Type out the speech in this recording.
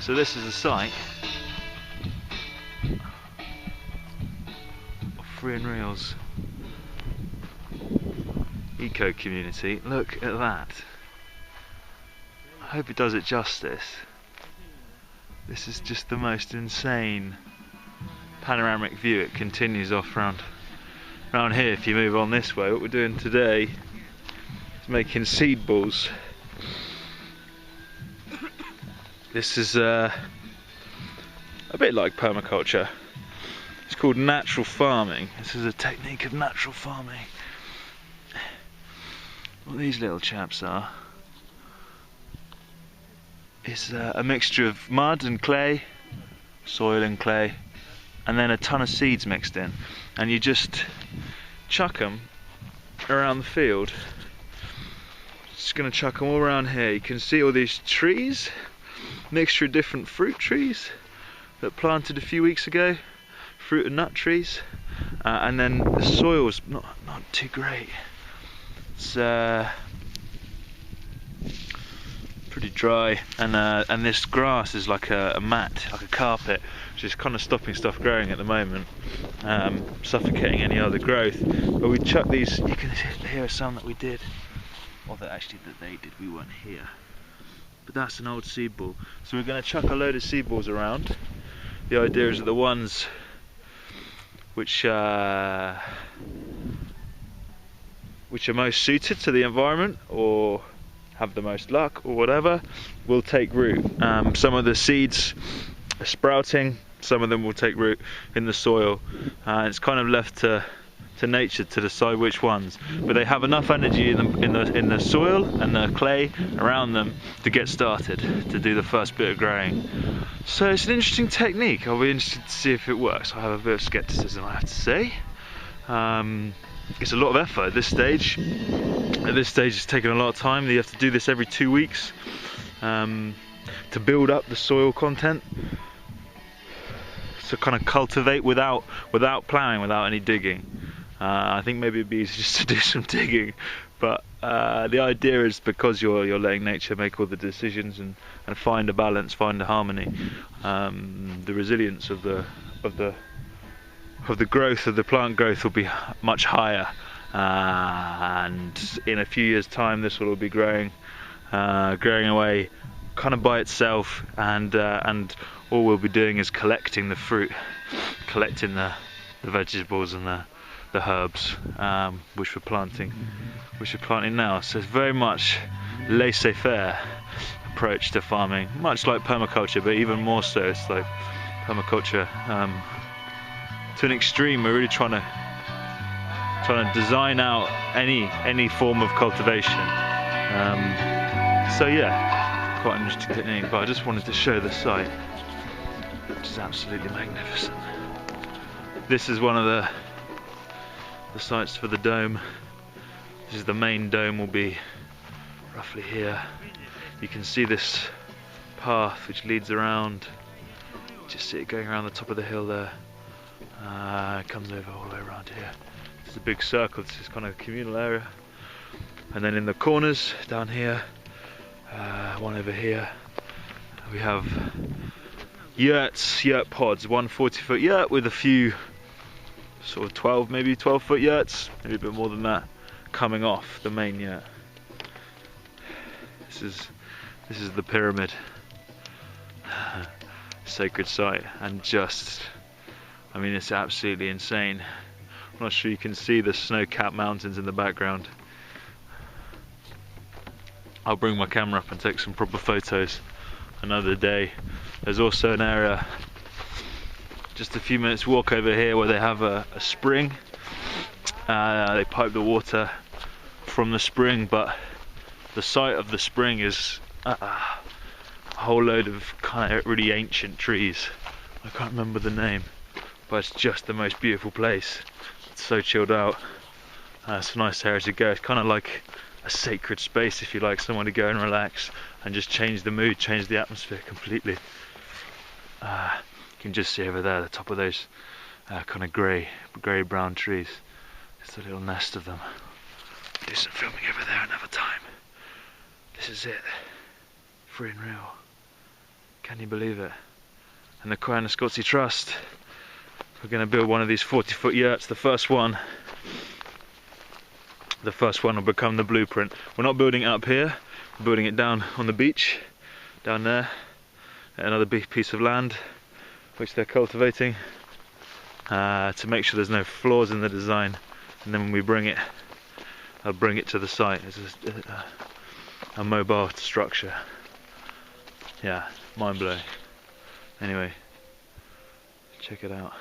So this is a site of Free and Reel's eco community. Look at that. I hope it does it justice. This is just the most insane panoramic view. It continues off round here. If you move on this way, what we're doing today is making seed balls. This is a bit like permaculture. It's called natural farming. This is a technique of natural farming. What these little chaps are is a mixture of mud and clay, soil and clay, and then a ton of seeds mixed in, and you just chuck them around the field. Just going to chuck them all around here. You can see all these trees, mixture of different fruit trees that planted a few weeks ago, fruit and nut trees, and then the soil's not too great. It's pretty dry, and this grass is like a mat, like a carpet, which is kind of stopping stuff growing at the moment, suffocating any other growth. But we chuck these. You can hear some that we did, or that they did. We weren't here, but that's an old seed ball. So we're going to chuck a load of seed balls around. The idea is that the ones which are most suited to the environment, or have the most luck, or whatever, will take root. Some of the seeds are sprouting, some of them will take root in the soil, and it's kind of left to nature to decide which ones. But they have enough energy in the soil and the clay around them to get started, to do the first bit of growing. So it's an interesting technique. I'll be interested to see if it works. I have a bit of skepticism, I have to say. It's a lot of effort at this stage. At this stage it's taken a lot of time. You have to do this every 2 weeks to build up the soil content, to kind of cultivate without ploughing, without any digging. I think maybe it'd be easy just to do some digging, but the idea is, because you're letting nature make all the decisions and find a balance, find a harmony, the resilience of the growth of the plant growth will be much higher, and in a few years' time this will all be growing away kind of by itself, and all we'll be doing is collecting the fruit, collecting the vegetables and the herbs, which we're planting now. So it's very much laissez-faire approach to farming, much like permaculture, but even more so. It's like permaculture to an extreme. We're really trying to design out any form of cultivation. So yeah, quite an interesting technique. But I just wanted to show the site, which is absolutely magnificent. This is one of the sites for the dome. This is the main dome, will be roughly here. You can see this path which leads around. Just see it going around the top of the hill there. It comes over all the way around here. This is a big circle. This is kind of a communal area. And then in the corners down here, one over here, we have yurt pods. One 40-foot yurt with a few sort of 12-foot yurts, maybe a bit more than that, coming off the main yurt. This is the pyramid, sacred site, and I mean, it's absolutely insane. I'm not sure you can see the snow-capped mountains in the background. I'll bring my camera up and take some proper photos another day. There's also an area just a few minutes walk over here where they have a spring. They pipe the water from the spring, but the site of the spring is a whole load of kind of really ancient trees. I can't remember the name, but it's just the most beautiful place. It's so chilled out. It's a nice area to go. It's kind of like a sacred space, if you like, somewhere to go and relax and just change the mood, change the atmosphere completely. You can just see over there, the top of those kind of grey-brown trees. It's a little nest of them. Do some filming over there another time. This is it. Free and Reel. Can you believe it? And the Koyaanisqatsi Trust, we're going to build one of these 40-foot yurts. The first one will become the blueprint. We're not building it up here, we're building it down on the beach, down there, another big piece of land which they're cultivating to make sure there's no flaws in the design, and then when we bring it, I'll bring it to the site as a mobile structure. Yeah, mind blowing. Anyway, check it out.